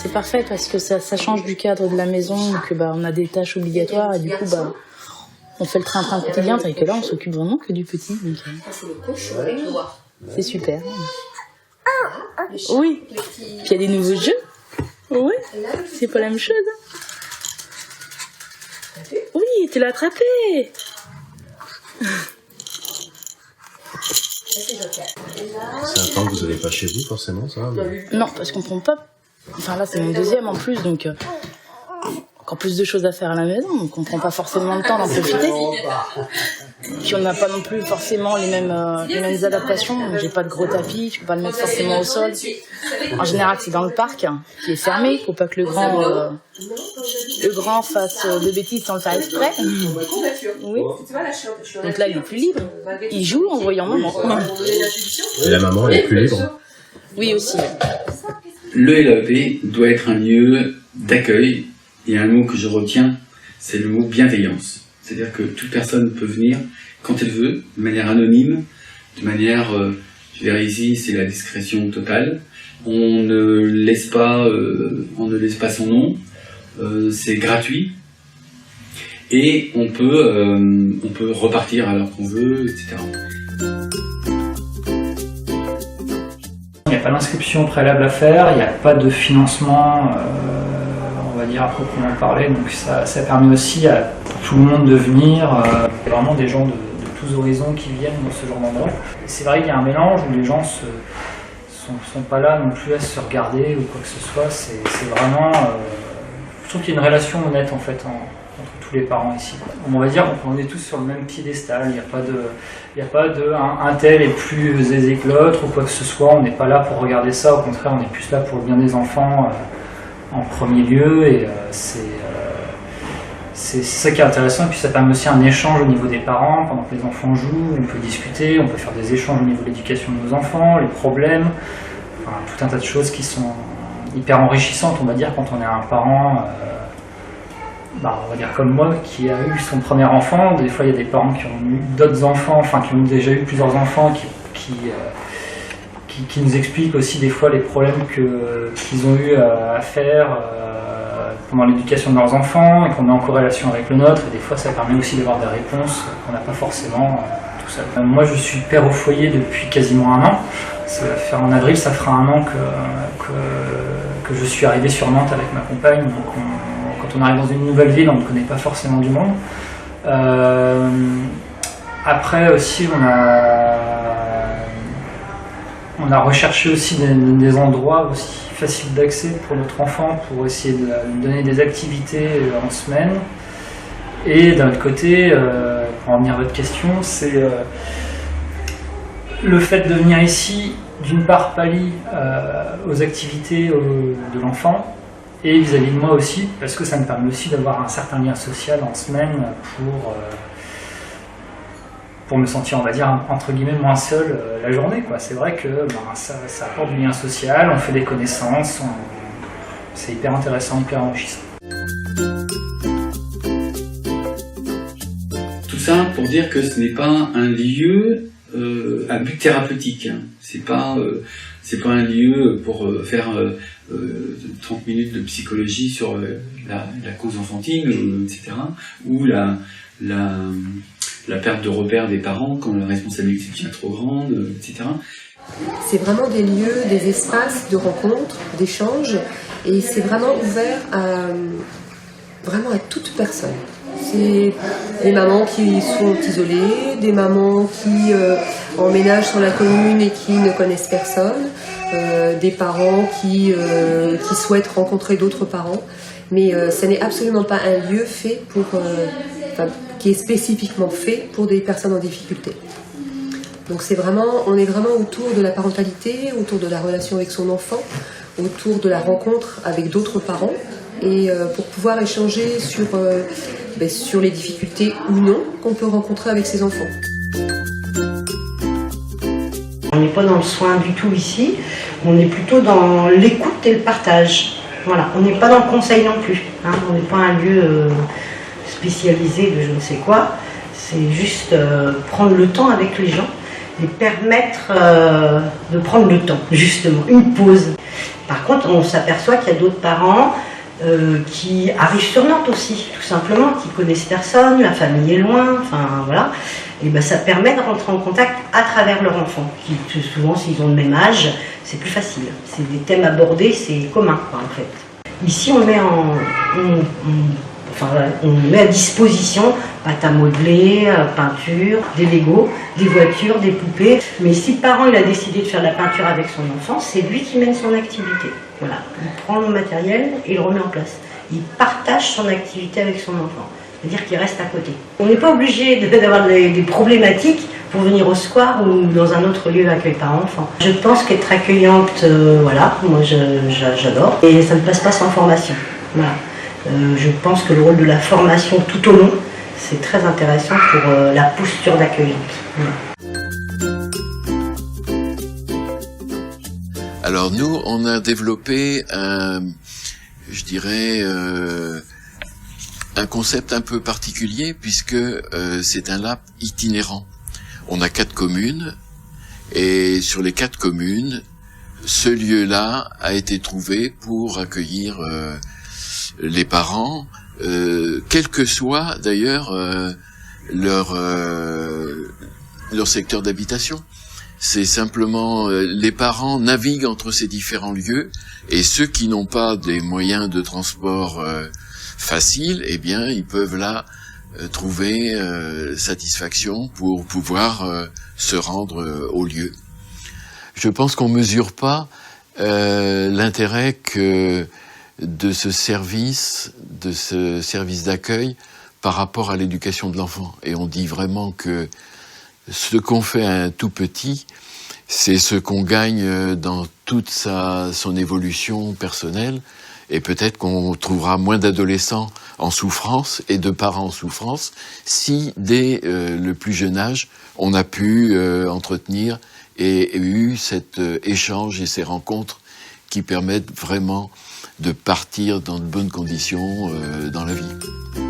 c'est parfait parce que ça change du cadre de la maison, que on a des tâches obligatoires et du coup on fait le train-train quotidien, tandis que là on s'occupe vraiment que du petit. Donc, c'est super. Oui. Puis il y a des nouveaux jeux. Oui. C'est pas la même chose. Oui, tu l'as attrapé. C'est un temps que vous n'avez pas chez vous forcément, ça? Non, parce qu'on prend pas. Enfin là c'est mon deuxième en plus, donc encore plus de choses à faire à la maison, donc on prend pas forcément le temps d'en profiter. Puis on n'a pas non plus forcément les mêmes adaptations. J'ai pas de gros tapis, je peux pas le mettre forcément au sol. En général c'est dans le parc qui est fermé, faut pas que le grand fasse de bêtises sans le faire exprès. Oui. Donc là il est plus libre. Il joue en voyant maman. Et la maman elle est plus libre? Oui aussi. Le LAEP doit être un lieu d'accueil, et un mot que je retiens, c'est le mot bienveillance. C'est-à-dire que toute personne peut venir quand elle veut, de manière anonyme, de manière, je dirais ici, c'est la discrétion totale. On ne laisse pas son nom, c'est gratuit, et on peut repartir à l'heure qu'on veut, etc. Il n'y a pas d'inscription préalable à faire, il n'y a pas de financement, on va dire à proprement parler, donc ça permet aussi à tout le monde de venir. Il y a vraiment des gens de tous horizons qui viennent dans ce genre d'endroit. C'est vrai qu'il y a un mélange où les gens sont pas là non plus à se regarder ou quoi que ce soit, c'est vraiment... je trouve qu'il y a une relation honnête en fait entre tous les parents ici. On va dire qu'on est tous sur le même piédestal, il n'y a pas de un tel est plus aisé que l'autre ou quoi que ce soit, on n'est pas là pour regarder ça, au contraire on est plus là pour le bien des enfants en premier lieu, et c'est ça qui est intéressant, et puis ça permet aussi un échange au niveau des parents, pendant que les enfants jouent, on peut discuter, on peut faire des échanges au niveau de l'éducation de nos enfants, les problèmes, enfin, tout un tas de choses qui sont hyper enrichissantes, on va dire, quand on est un parent, on va dire comme moi, qui a eu son premier enfant. Des fois il y a des parents qui ont eu d'autres enfants, enfin qui ont déjà eu plusieurs enfants, qui nous expliquent aussi des fois les problèmes qu'ils ont eu à faire pendant l'éducation de leurs enfants, et qu'on met en corrélation avec le nôtre, et des fois ça permet aussi d'avoir des réponses qu'on n'a pas forcément tout seul. Moi je suis père au foyer depuis quasiment un an. En avril ça fera un an que je suis arrivé sur Nantes avec ma compagne, donc quand on arrive dans une nouvelle ville, on ne connaît pas forcément du monde. Après aussi, on a recherché aussi des endroits aussi faciles d'accès pour notre enfant, pour essayer de lui donner des activités en semaine. Et d'un autre côté, pour en venir à votre question, c'est le fait de venir ici, d'une part pallie aux activités de l'enfant, et vis-à-vis de moi aussi, parce que ça me permet aussi d'avoir un certain lien social en semaine pour me sentir, on va dire, entre guillemets, moins seul la journée, quoi. C'est vrai que ça apporte du lien social, on fait des connaissances, c'est hyper intéressant, hyper enrichissant. Tout ça pour dire que ce n'est pas un lieu à but thérapeutique. C'est pas un lieu pour faire 30 minutes de psychologie sur la cause enfantine, etc. Ou la perte de repères des parents quand la responsabilité devient trop grande, etc. C'est vraiment des lieux, des espaces de rencontre, d'échange, et c'est vraiment ouvert à toute personne. C'est des mamans qui sont isolées, des mamans qui emménagent sur la commune et qui ne connaissent personne, des parents qui souhaitent rencontrer d'autres parents. Mais ce n'est absolument pas un lieu fait qui est spécifiquement fait pour des personnes en difficulté. Donc on est vraiment autour de la parentalité, autour de la relation avec son enfant, autour de la rencontre avec d'autres parents, et pour pouvoir échanger sur les difficultés ou non qu'on peut rencontrer avec ses enfants. On n'est pas dans le soin du tout ici, on est plutôt dans l'écoute et le partage. Voilà, on n'est pas dans le conseil non plus, hein. On n'est pas un lieu spécialisé de je ne sais quoi, c'est juste prendre le temps avec les gens et permettre de prendre le temps, justement, une pause. Par contre, on s'aperçoit qu'il y a d'autres parents qui arrivent sur Nantes aussi, tout simplement, qui connaissent personne, la famille est loin, enfin voilà. Et ben ça permet de rentrer en contact à travers leur enfant, qui souvent s'ils ont le même âge, c'est plus facile. C'est des thèmes abordés, c'est commun quoi, en fait. Ici on met on met à disposition pâte à modeler, peinture, des Legos, des voitures, des poupées. Mais si le parent il a décidé de faire de la peinture avec son enfant, c'est lui qui mène son activité. Voilà, il prend le matériel et il le remet en place. Il partage son activité avec son enfant, c'est-à-dire qu'il reste à côté. On n'est pas obligé d'avoir des problématiques pour venir au square ou dans un autre lieu d'accueil par enfant. Je pense qu'être accueillante, voilà, moi j'adore. Et ça ne passe pas sans formation. Voilà. Je pense que le rôle de la formation tout au long, c'est très intéressant pour la posture d'accueillante. Voilà. Alors nous, on a développé un concept un peu particulier puisque c'est un lab itinérant. On a 4 communes et sur les 4 communes, ce lieu-là a été trouvé pour accueillir les parents, quel que soit d'ailleurs leur secteur d'habitation. C'est simplement les parents naviguent entre ces différents lieux et ceux qui n'ont pas des moyens de transport faciles, eh bien ils peuvent là trouver satisfaction pour pouvoir se rendre au lieu. Je pense qu'on mesure pas l'intérêt que de ce service d'accueil par rapport à l'éducation de l'enfant. Et on dit vraiment que ce qu'on fait à un tout petit, c'est ce qu'on gagne dans toute son évolution personnelle. Et peut-être qu'on trouvera moins d'adolescents en souffrance et de parents en souffrance si, dès le plus jeune âge, on a pu entretenir et eu cet échange et ces rencontres qui permettent vraiment de partir dans de bonnes conditions dans la vie.